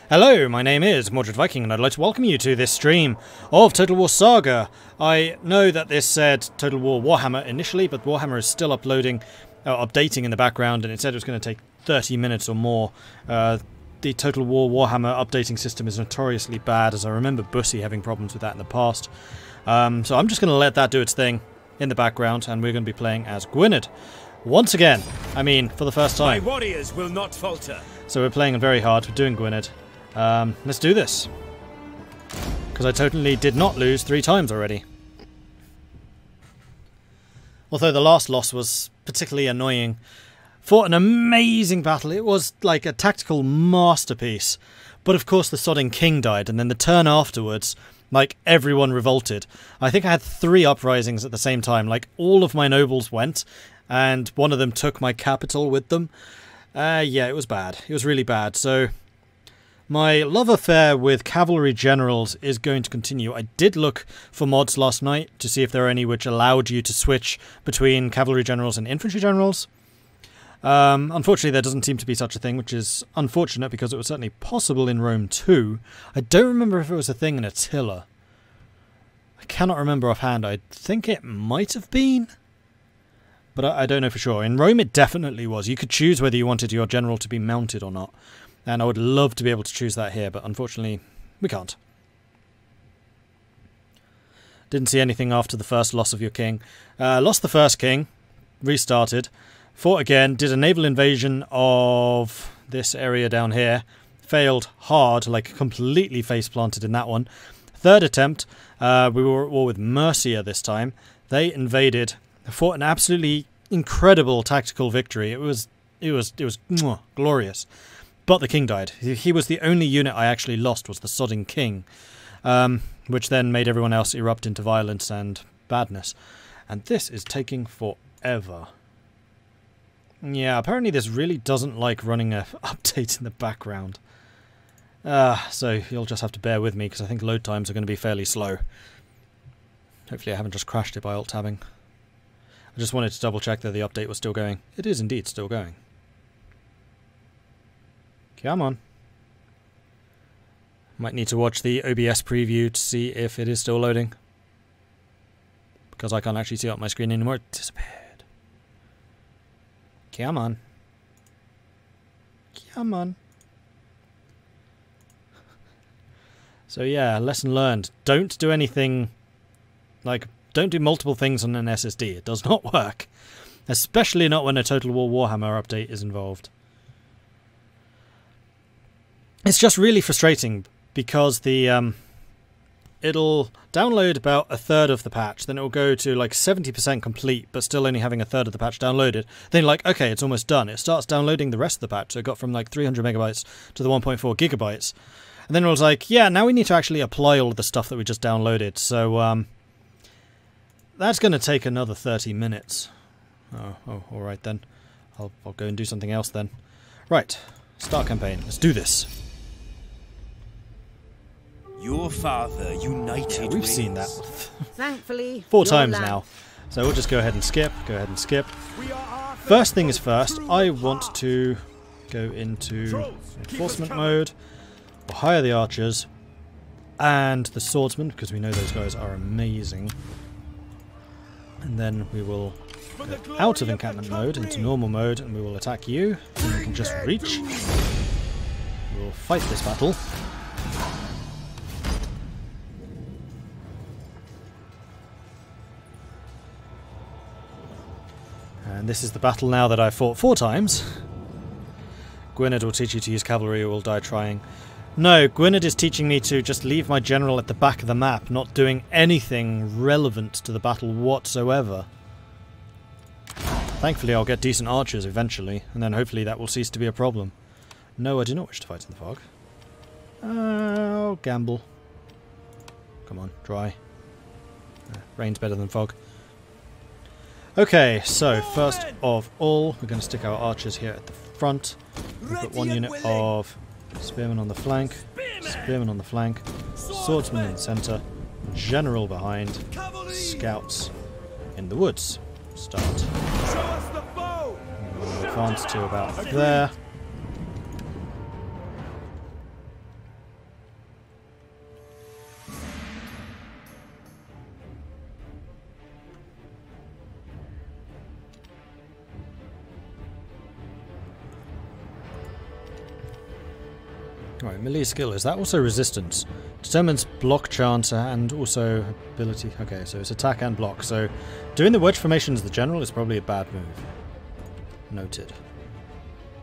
Hello, my name is Mordred Viking and I'd like to welcome you to this stream of Total War Saga. I know that this said Total War Warhammer initially, but Warhammer is still updating in the background, and it said it was going to take 30 minutes or more. The Total War Warhammer updating system is notoriously bad, as I remember Bussy having problems with that in the past. So I'm just going to let that do its thing in the background, and we're going to be playing as Gwyned. Once again, I mean, for the first time. My warriors will not falter. So we're playing very hard, we're doing Gwyned. Let's do this. Because I totally did not lose 3 times already. Although the last loss was particularly annoying. Fought an amazing battle. It was like a tactical masterpiece. But of course the sodding king died, and then the turn afterwards, like, everyone revolted. I think I had 3 uprisings at the same time. Like, all of my nobles went, and one of them took my capital with them. Yeah, it was bad. It was really bad. So my love affair with Cavalry Generals is going to continue. I did look for mods last night to see if there are any which allowed you to switch between Cavalry Generals and Infantry Generals. Unfortunately, there doesn't seem to be such a thing, which is unfortunate because it was certainly possible in Rome too. I don't remember if it was a thing in Attila. I cannot remember offhand. I think it might have been, but I don't know for sure. In Rome it definitely was. You could choose whether you wanted your general to be mounted or not. And I would love to be able to choose that here, but unfortunately, we can't. Didn't see anything after the first loss of your king. Lost the first king, restarted, fought again, did a naval invasion of this area down here. Failed hard, like completely face-planted in that one. Third attempt, we were at war with Mercia this time. They invaded, fought an absolutely incredible tactical victory. It was glorious. But the king died. He was the only unit I actually lost, was the sodding king, which then made everyone else erupt into violence and badness. And this is taking forever. Yeah, apparently this really doesn't like running an update in the background. So you'll just have to bear with me, because I think load times are going to be fairly slow. Hopefully I haven't just crashed it by alt-tabbing. I just wanted to double check that the update was still going. It is indeed still going. Come on. Might need to watch the OBS preview to see if it is still loading. Because I can't actually see it on my screen anymore. It disappeared. Come on. Come on. So yeah, lesson learned. Don't do anything, like, don't do multiple things on an SSD. It does not work. Especially not when a Total War Warhammer update is involved. It's just really frustrating because the it'll download about 1/3 of the patch, then it'll go to like 70% complete, but still only having 1/3 of the patch downloaded. Then like, okay, it's almost done. It starts downloading the rest of the patch, so it got from like 300 megabytes to the 1.4 gigabytes. And then it was like, yeah, now we need to actually apply all of the stuff that we just downloaded. So that's going to take another 30 minutes. Oh, all right then. I'll go and do something else then. Right, start campaign. Let's do this. Your father united. Yeah, we've seen that Thankfully, 4 times now. So we'll just go ahead and skip. First thing is first, I want to go into enforcement mode. We'll hire the archers and the swordsmen, because we know those guys are amazing. And then we will go out of encampment mode into normal mode, and we will attack you. And you can just reach. We will fight this battle. And this is the battle now that I fought 4 times. Gwyned will teach you to use cavalry or will die trying. No, Gwyned is teaching me to just leave my general at the back of the map, not doing anything relevant to the battle whatsoever. Thankfully I'll get decent archers eventually, and then hopefully that will cease to be a problem. No, I do not wish to fight in the fog. Oh, gamble. Come on, dry. Rain's better than fog. Okay, so first of all, we're going to stick our archers here at the front. We'll put 1 unit of spearmen on the flank, spearmen on the flank, swordsmen in the centre, general behind, scouts in the woods. Start. We'll advance to about there. Right, melee skill, is that also resistance? Determines block chance and also ability. Okay, so it's attack and block. So doing the wedge formation as the general is probably a bad move. Noted.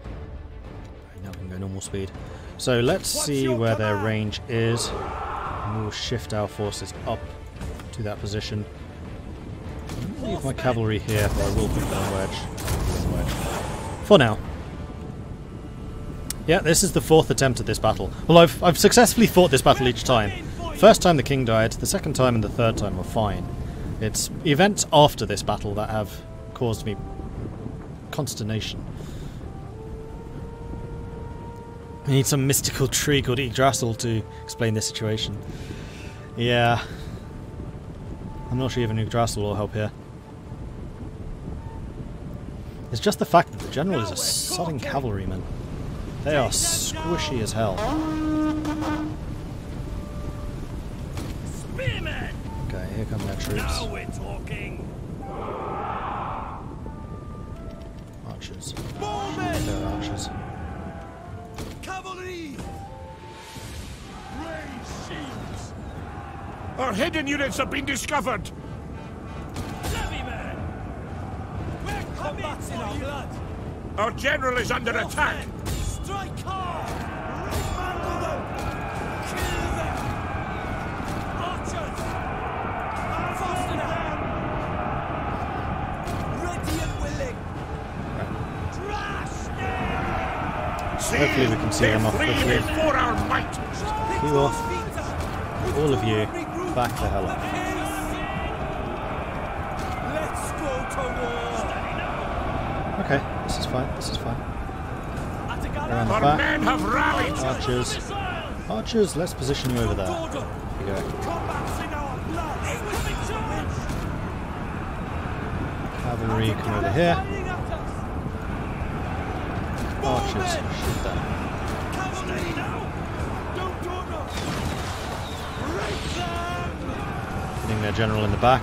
Right, now we can go normal speed. So let's see where their range is. And we'll shift our forces up to that position. I'll leave my cavalry here, but I will put them wedge. For now. Yeah, this is the 4th attempt at this battle. Well, I've successfully fought this battle each time. First time the king died, the second time and the third time were fine. It's events after this battle that have caused me consternation. I need some mystical tree called Yggdrasil to explain this situation. Yeah. I'm not sure even Yggdrasil will help here. It's just the fact that the general is a sodding cavalryman. They are squishy as hell. Spearman! Okay, here come their troops. Now we're talking. Archers. Bowmen! They're archers. Cavalry! Raise shields! Our hidden units have been discovered! Levyman! We're coming in our blood! Our general is under attack! Strike hard! Dismantle them! Kill them! Archers! Faster now! Ready and willing! Trash them! See, Hopefully we can see them off quickly. before our might! You off. All of you, back the hell up. Let's go to war! Okay, this is fine, this is fine. Around the Our back. men have rallied! Archers. Archers, let's position you over there. There you go. Cavalry, come over here. Archers, shoot them. Hitting their general in the back.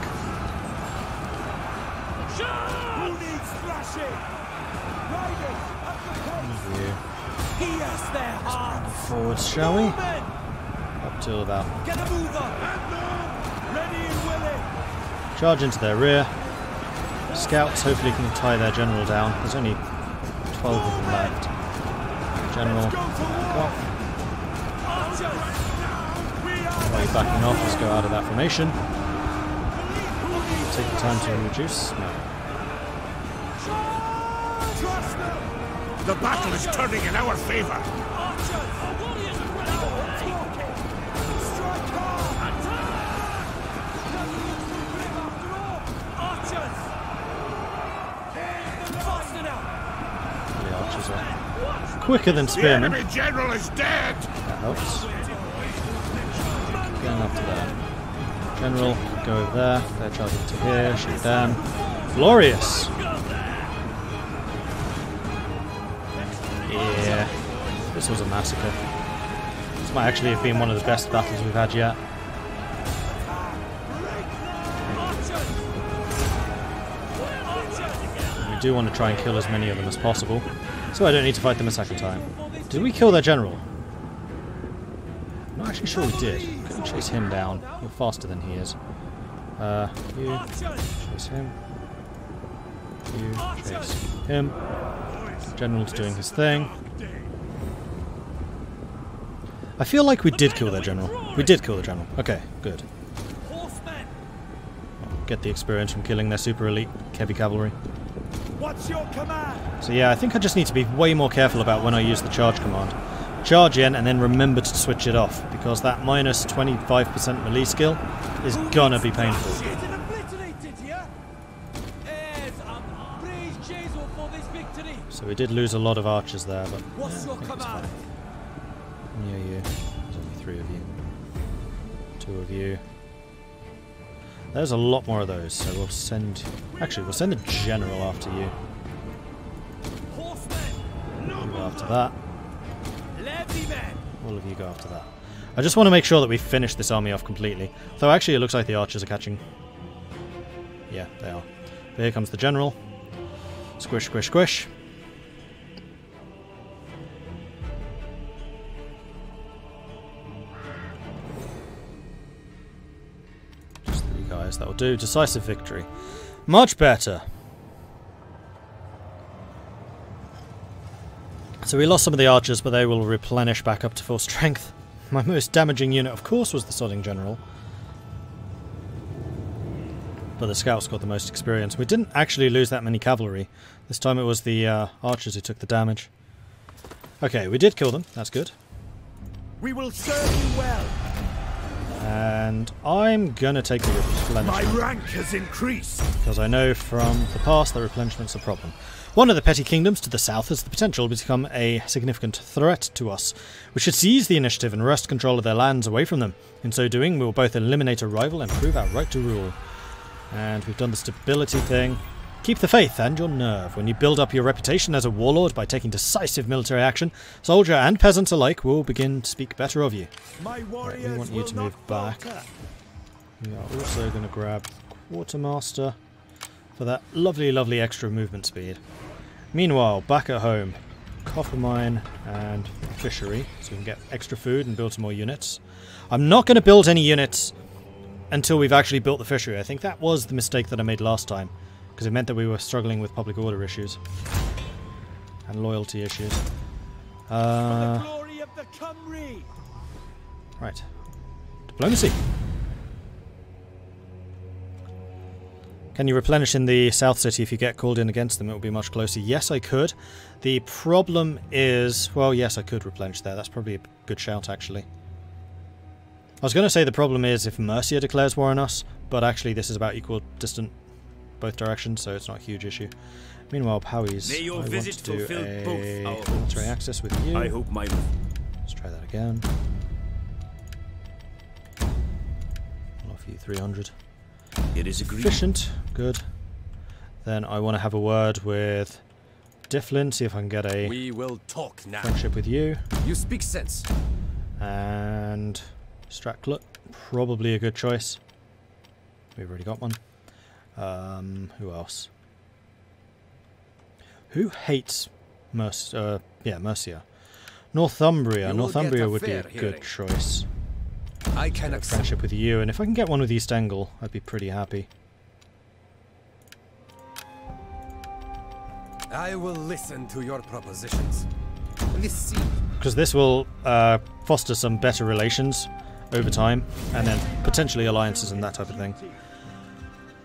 Forwards, shall we? Up till about. Charge into their rear. Scouts hopefully can tie their general down. There's only 12 of them left. General, back off. While you're backing off, let's go out of that formation. Take the time to reduce. No. The battle is turning in our favour! The archers are quicker than The spearmen. enemy general is dead! That helps. Going up to there. General, go over there. They're charging to here. Shoot them. Glorious! Yeah. This was a massacre. This might actually have been one of the best battles we've had yet. We do want to try and kill as many of them as possible, so I don't need to fight them a second time. Did we kill their general? I'm not actually sure we did. Couldn't chase him down. You're faster than he is. You chase him. You chase him. General's doing his thing. I feel like we did kill their general. We did kill the general. Okay, good. Get the experience from killing their super elite heavy cavalry. What's your command? So yeah, I think I just need to be way more careful about when I use the charge command. Charge in and then remember to switch it off, because that minus 25% melee skill is gonna be painful. So we did lose a lot of archers there, but yeah, I think it's fine. Yeah, you. There's only 3 of you. 2 of you. There's a lot more of those, so we'll send... Actually, we'll send the general after you. You go after that. All of you go after that. I just want to make sure that we finish this army off completely. Though actually it looks like the archers are catching. Yeah, they are. But here comes the general. Squish, squish, squish. do. Decisive victory. Much better. So we lost some of the archers, but they will replenish back up to full strength. My most damaging unit, of course, was the Sodding General. But the scouts got the most experience. We didn't actually lose that many cavalry. This time it was the archers who took the damage. Okay, we did kill them. That's good. We will serve you well. And I'm gonna take the replenishment. My rank has increased. Because I know from the past that replenishment's a problem. One of the petty kingdoms to the south has the potential to become a significant threat to us. We should seize the initiative and wrest control of their lands away from them. In so doing, we will both eliminate a rival and prove our right to rule. And we've done the stability thing. Keep the faith and your nerve. When you build up your reputation as a warlord by taking decisive military action, soldier and peasant alike will begin to speak better of you. My warriors Right, we want you to move back. We are also going to grab Quartermaster for that lovely, lovely extra movement speed. Meanwhile, back at home, copper mine and fishery, so we can get extra food and build some more units. I'm not going to build any units until we've actually built the fishery. I think that was the mistake that I made last time, because it meant that we were struggling with public order issues and loyalty issues. For the glory of the Cymry. Right. Diplomacy. Can you replenish in the South City if you get called in against them? It will be much closer. Yes, I could. The problem is... Well, yes, I could replenish there. That's probably a good shout, actually. I was going to say the problem is if Mercia declares war on us, but actually this is about equal distant both directions, so it's not a huge issue. Meanwhile, Powys, May your I visit want to do fulfill a both our hopes. military access with you. I hope my... Let's try that again. I'll offer you 300. It is agreed. Efficient, good. Then I want to have a word with Difflin, see if I can get a We will talk now. friendship with you. You speak sense. And Stratclet, probably a good choice. We've already got one. Who else? Who hates Mercia? Northumbria. You will Northumbria get a would be a fair good hearing. choice. I can accept. Friendship with you, and if I can get one with East Angle, I'd be pretty happy. I will listen to your propositions. Let's see. Because this will foster some better relations over time, and then potentially alliances and that type of thing.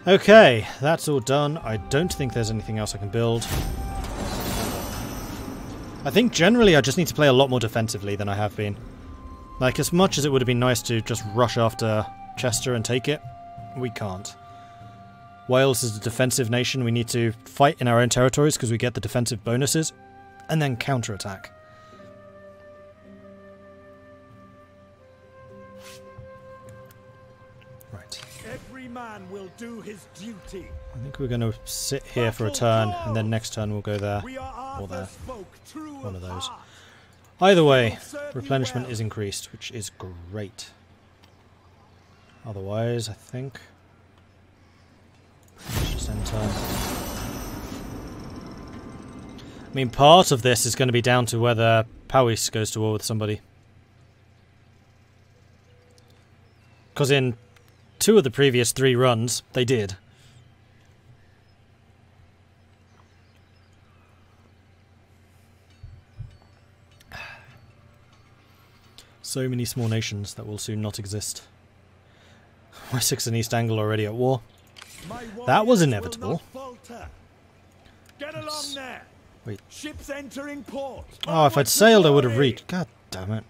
Okay, that's all done. I don't think there's anything else I can build. I think generally I just need to play a lot more defensively than I have been. Like, as much as it would have been nice to just rush after Chester and take it, we can't. Wales is a defensive nation. We need to fight in our own territories because we get the defensive bonuses, and then counterattack. Right. Every man will do his duty. I think we're going to sit here for a turn, and then next turn we'll go there. We are Or there. Arthur's folk, true One of of those. heart. Either way, Serve you replenishment well. is increased, which is great. Otherwise, I think... Let's just end turn. I mean, part of this is going to be down to whether Powys goes to war with somebody. Because in 2 of the previous 3 runs, they did. So many small nations that will soon not exist. Wessex and East Angle already at war. My That was warriors inevitable. will not falter. Get along Oops. there. Wait. Ships entering port. Oh, if I'd sailed I would have reached. God damn it.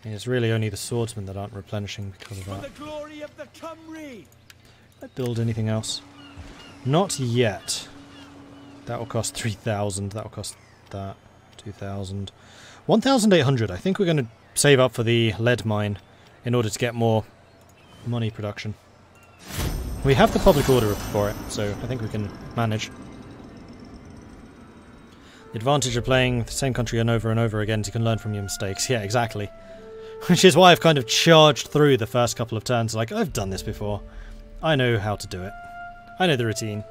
I mean, it's really only the swordsmen that aren't replenishing because of For that. the glory of the Cymry. Did I build anything else? Not yet. That will cost 3,000. That will cost that. 2,000. 1,800. I think we're going to save up for the lead mine in order to get more money production. We have the public order for it, so I think we can manage. The advantage of playing the same country over and over again is you can learn from your mistakes. Yeah, exactly. Which is why I've kind of charged through the first couple of turns like, I've done this before. I know how to do it. I know the routine.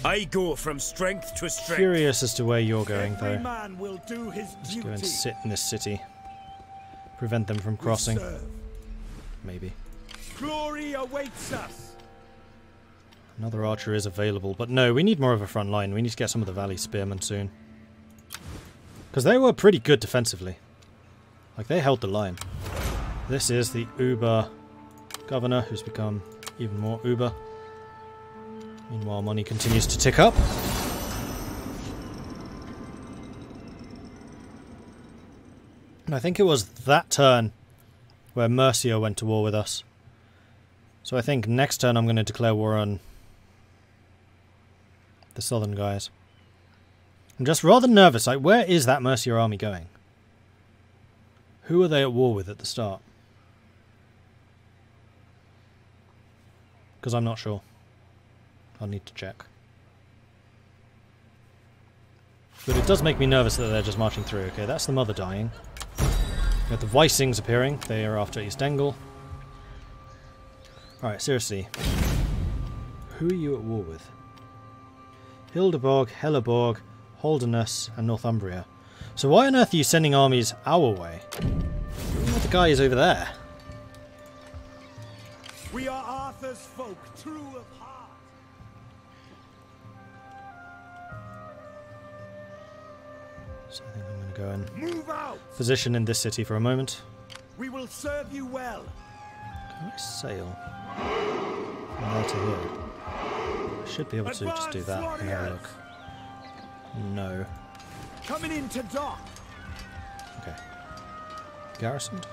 I go from strength to strength. Curious as to where you're going, Every though. man will do his Let's duty. go and sit in this city. Prevent them from crossing. Serve. Maybe. Glory awaits us. Another archer is available, but no, we need more of a front line. We need to get some of the Valley Spearmen soon. Because they were pretty good defensively. Like, they held the line. This is the Uber governor, who's become even more Uber. Meanwhile, money continues to tick up. And I think it was that turn where Mercia went to war with us. So I think next turn I'm going to declare war on the southern guys. I'm just rather nervous. Like, where is that Mercia army going? Who are they at war with at the start? Because I'm not sure. I'll need to check. But it does make me nervous that they're just marching through. Okay, that's the mother dying. We got the Weissings appearing. They are after East Engel. Alright, seriously. Who are you at war with? Hildeborg, Helleborg, Holderness, and Northumbria. So why on earth are you sending armies our way? What the guy is over there? We are Arthur's folk, true of heart. So I think I'm going to go and Move out. position in this city for a moment. We will serve you well. Can I sail from there to here? I should be able to just do that and have a look. No. Coming into dock. Okay. Garrisoned?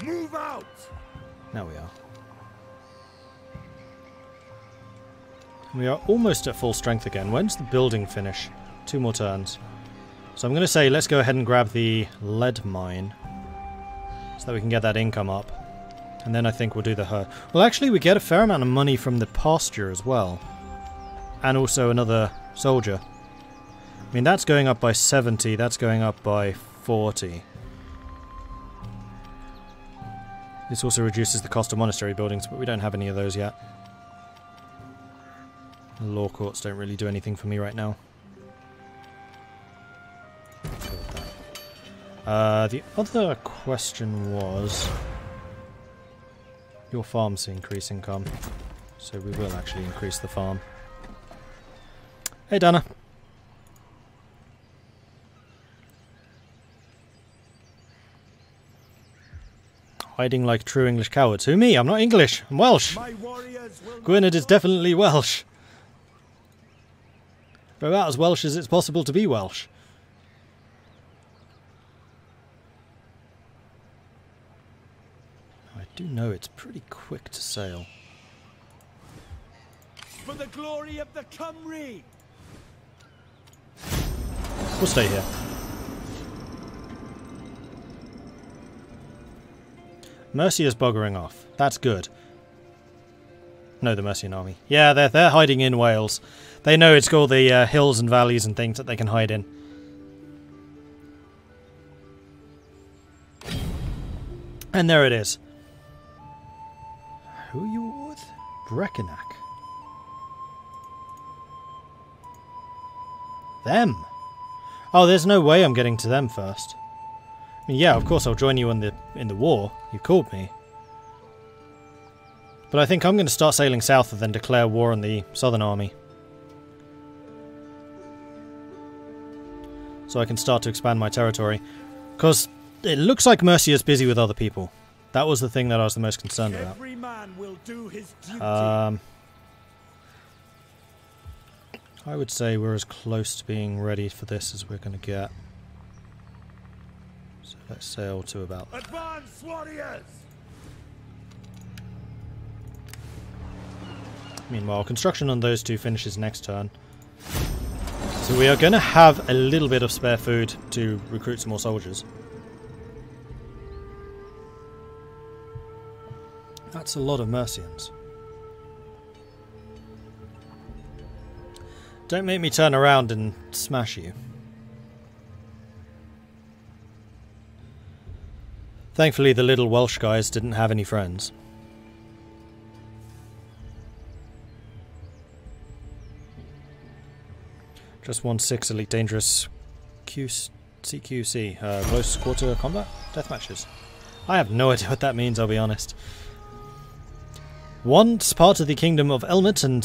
Move out. Now we are. We are almost at full strength again. When's the building finish? 2 more turns. So I'm going to say let's go ahead and grab the lead mine so that we can get that income up. And then I think we'll do the herd. Well, actually, we get a fair amount of money from the pasture as well. And also another soldier. I mean, that's going up by 70. That's going up by 40. This also reduces the cost of monastery buildings, but we don't have any of those yet. The law courts don't really do anything for me right now. The other question was... Your farms increase income, so we will actually increase the farm. Hey, Dana. Hiding like true English cowards. Who, me? I'm not English. I'm Welsh. My warriors will Gwyned is definitely Welsh. We're about as Welsh as it's possible to be Welsh. I do know it's pretty quick to sail. for the glory of the Cymry. We'll stay here. Mercia's buggering off. That's good. No, the Mercian army. Yeah, they're hiding in Wales. They know it's got the hills and valleys and things that they can hide in. And there it is. Who are you with? Breckenac. Them. Oh, there's no way I'm getting to them first. I mean, yeah, of course I'll join you in the war. You called me. But I think I'm going to start sailing south and then declare war on the southern army. So I can start to expand my territory. Because it looks like Mercia's busy with other people. That was the thing that I was the most concerned about. Every man will do his duty. I would say we're as close to being ready for this as we're going to get. So let's sail to about... Advance, warriors! Meanwhile, construction on those two finishes next turn. So we are going to have a little bit of spare food to recruit some more soldiers. That's a lot of Mercians. Don't make me turn around and smash you. Thankfully, the little Welsh guys didn't have any friends. Just 1-6 Elite Dangerous CQC. Close quarter combat? Deathmatches. I have no idea what that means, I'll be honest. Once part of the Kingdom of Elmet, and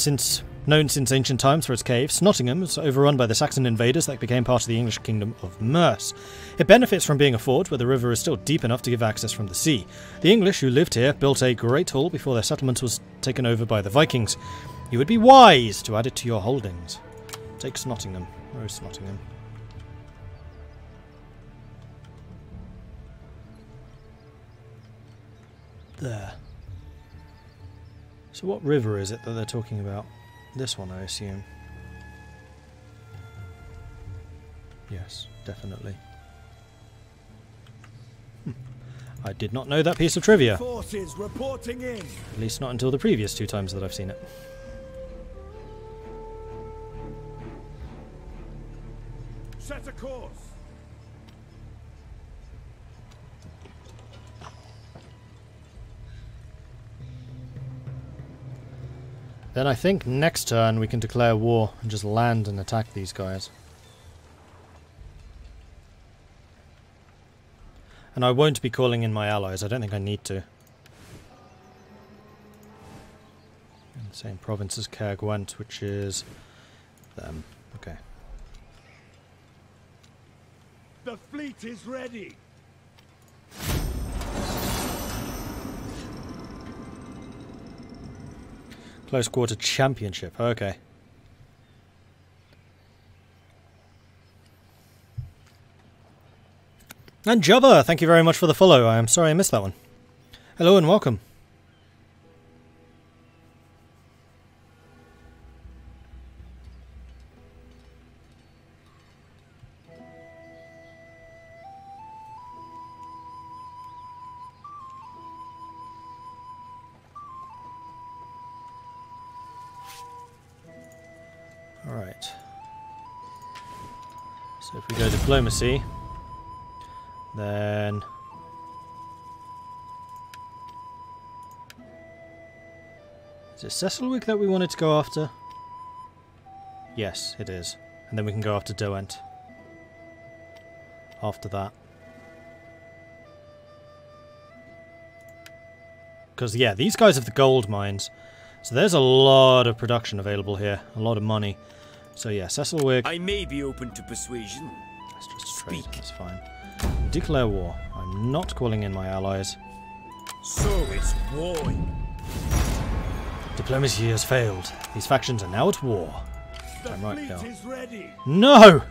known since ancient times for its caves, Nottingham was overrun by the Saxon invaders that became part of the English Kingdom of Merse. It benefits from being a fort where the river is still deep enough to give access from the sea. The English who lived here built a great hall before their settlement was taken over by the Vikings. You would be wise to add it to your holdings. Takes Nottingham. Where is Nottingham? There. So what river is it that they're talking about? This one, I assume. Yes, definitely. I did not know that piece of trivia. Forces reporting in. At least not until the previous 2 times that I've seen it. Set a course. Then I think next turn we can declare war and just land and attack these guys. And I won't be calling in my allies, I don't think I need to. Same province as Gwined, which is them. Okay. The fleet is ready. Close quarter championship, okay. And Jubba, thank you very much for the follow. I am sorry I missed that one. Hello and welcome. Alright. So if we go diplomacy, then is it Cecilwick that we wanted to go after? Yes, it is. And then we can go after Derwent after that. Because, yeah, these guys have the gold mines. So there's a lot of production available here. A lot of money. So, yeah, Cecilwick. I may be open to persuasion. Let's just trade. That's fine. Declare war. I'm not calling in my allies. So it's war. Diplomacy has failed. These factions are now at war. The I'm right, fleet Cal. is ready. No!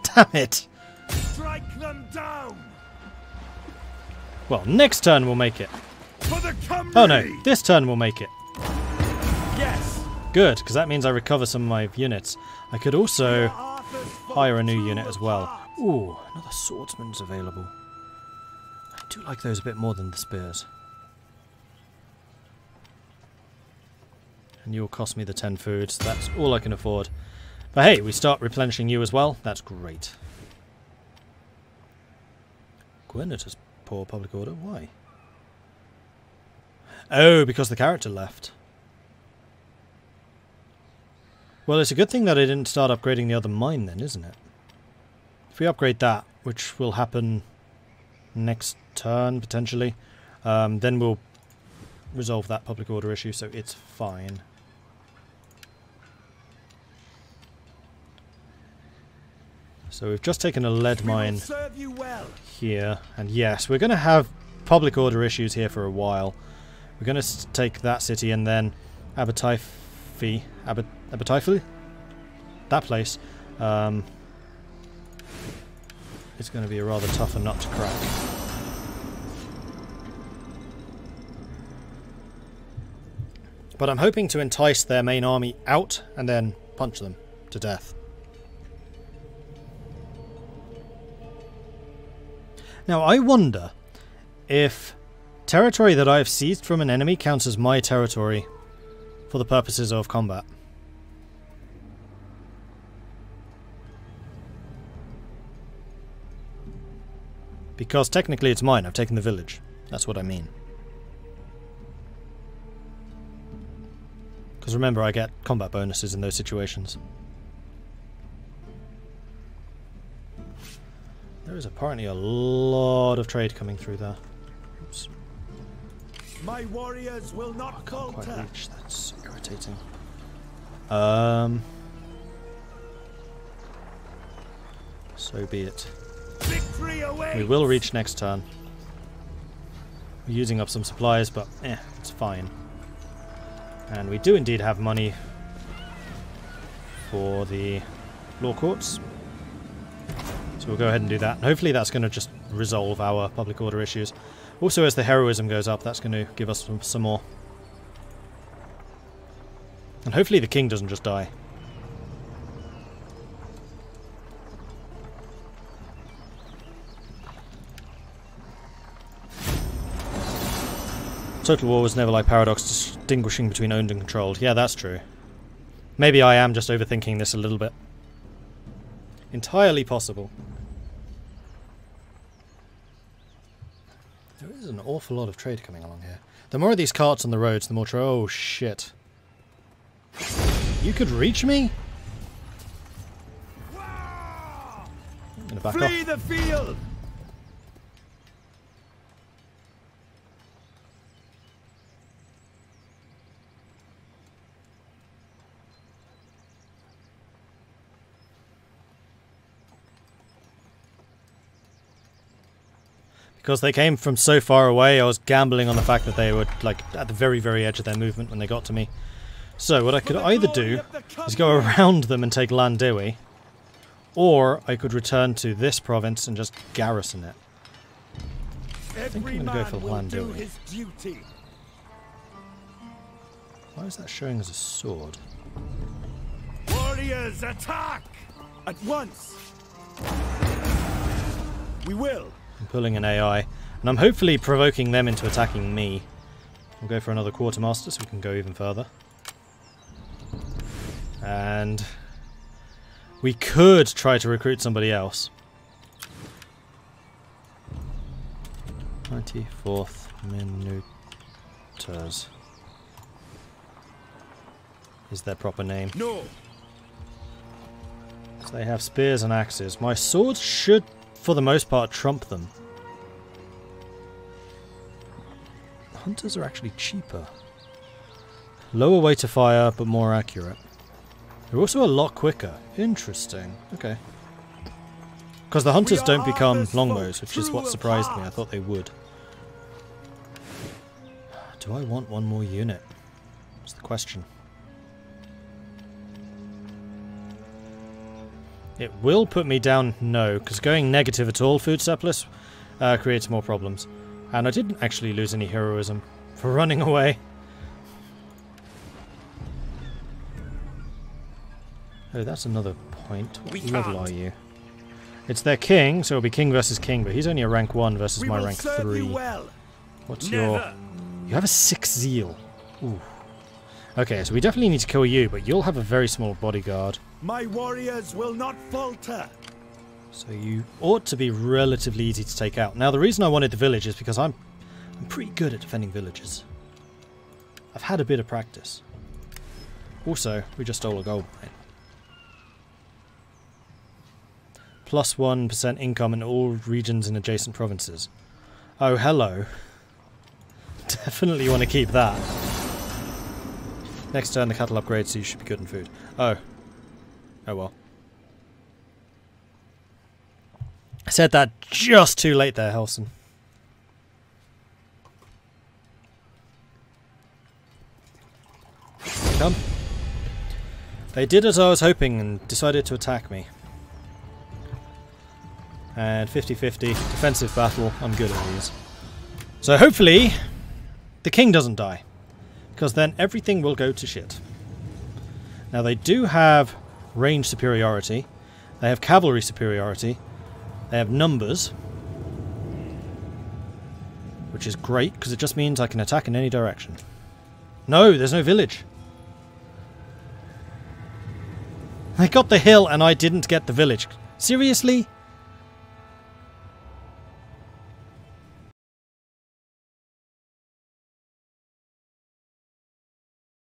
Damn it! Strike them down. Well, next turn we'll make it. For the Cymry. Oh no, this turn we'll make it. Yes. Good, because that means I recover some of my units. I could also hire a new unit as well. Ooh, another swordsman's available. I do like those a bit more than the spears. And you'll cost me the 10 food, so that's all I can afford. But hey, we start replenishing you as well. That's great. Gwynedd has poor public order. Why? Oh, because the character left. Well, it's a good thing that I didn't start upgrading the other mine then, isn't it? If we upgrade that, which will happen next turn, potentially, then we'll resolve that public order issue, so it's fine. So we've just taken a lead mine here, and yes, we're going to have public order issues here for a while. We're going to take that city and then Aberteifi, that place. It's going to be a rather tougher nut to crack. But I'm hoping to entice their main army out and then punch them to death. Now I wonder if territory that I have seized from an enemy counts as my territory for the purposes of combat. Because technically it's mine, I've taken the village. That's what I mean. Because remember, I get combat bonuses in those situations. There is apparently a lot of trade coming through there. Oops. My warriors will I not can't quite falter. reach. That's irritating. So be it. Victory awaits. We will reach next turn. We're using up some supplies, but it's fine. And we do indeed have money for the law courts. So we'll go ahead and do that. And hopefully that's going to just resolve our public order issues. Also, as the heroism goes up, that's going to give us some more. And hopefully the king doesn't just die. Total War was never like Paradox, distinguishing between owned and controlled. Yeah, that's true. Maybe I am just overthinking this a little bit. Entirely possible. There is an awful lot of trade coming along here. The more of these carts on the roads, the more trade. Oh shit. You could reach me? I'm gonna back Flee off. the field. Because they came from so far away, I was gambling on the fact that they were like at the very, very edge of their movement when they got to me. So what I could either do is go around them and take Llandewi, or I could return to this province and just garrison it. I think I'm going to go for Llandewi. Why is that showing as a sword? Warriors, attack! At once! We will! I'm pulling an AI, and I'm hopefully provoking them into attacking me. We'll go for another quartermaster so we can go even further. And we could try to recruit somebody else. 94th Minuters is their proper name. No! So they have spears and axes. My swords should, for the most part, trump them. Hunters are actually cheaper. Lower weight of fire, but more accurate. They're also a lot quicker. Interesting. Okay. Because the hunters don't become longbows, which is what surprised me. I thought they would. Do I want one more unit? That's the question. It will put me down, no, because going negative at all food surplus creates more problems. And I didn't actually lose any heroism for running away. Oh, that's another point. What level are you? It's their king, so it'll be king versus king, but he's only a rank 1 versus my rank 3. What's your... You have a 6 zeal. Ooh. Okay, so we definitely need to kill you, but you'll have a very small bodyguard. My warriors will not falter. So you ought to be relatively easy to take out. Now the reason I wanted the village is because I'm pretty good at defending villages. I've had a bit of practice. Also, we just stole a gold mine. Plus 1% income in all regions and adjacent provinces. Oh, hello. Definitely want to keep that. Next turn the cattle upgrade, so you should be good in food. Oh. Oh well. I said that just too late there, Helson. Come. They did as I was hoping and decided to attack me. And 50-50, defensive battle, I'm good at these. So hopefully, the king doesn't die. Because then everything will go to shit. Now they do have range superiority. They have cavalry superiority. They have numbers. Which is great, because it just means I can attack in any direction. No, there's no village. I got the hill and I didn't get the village. Seriously?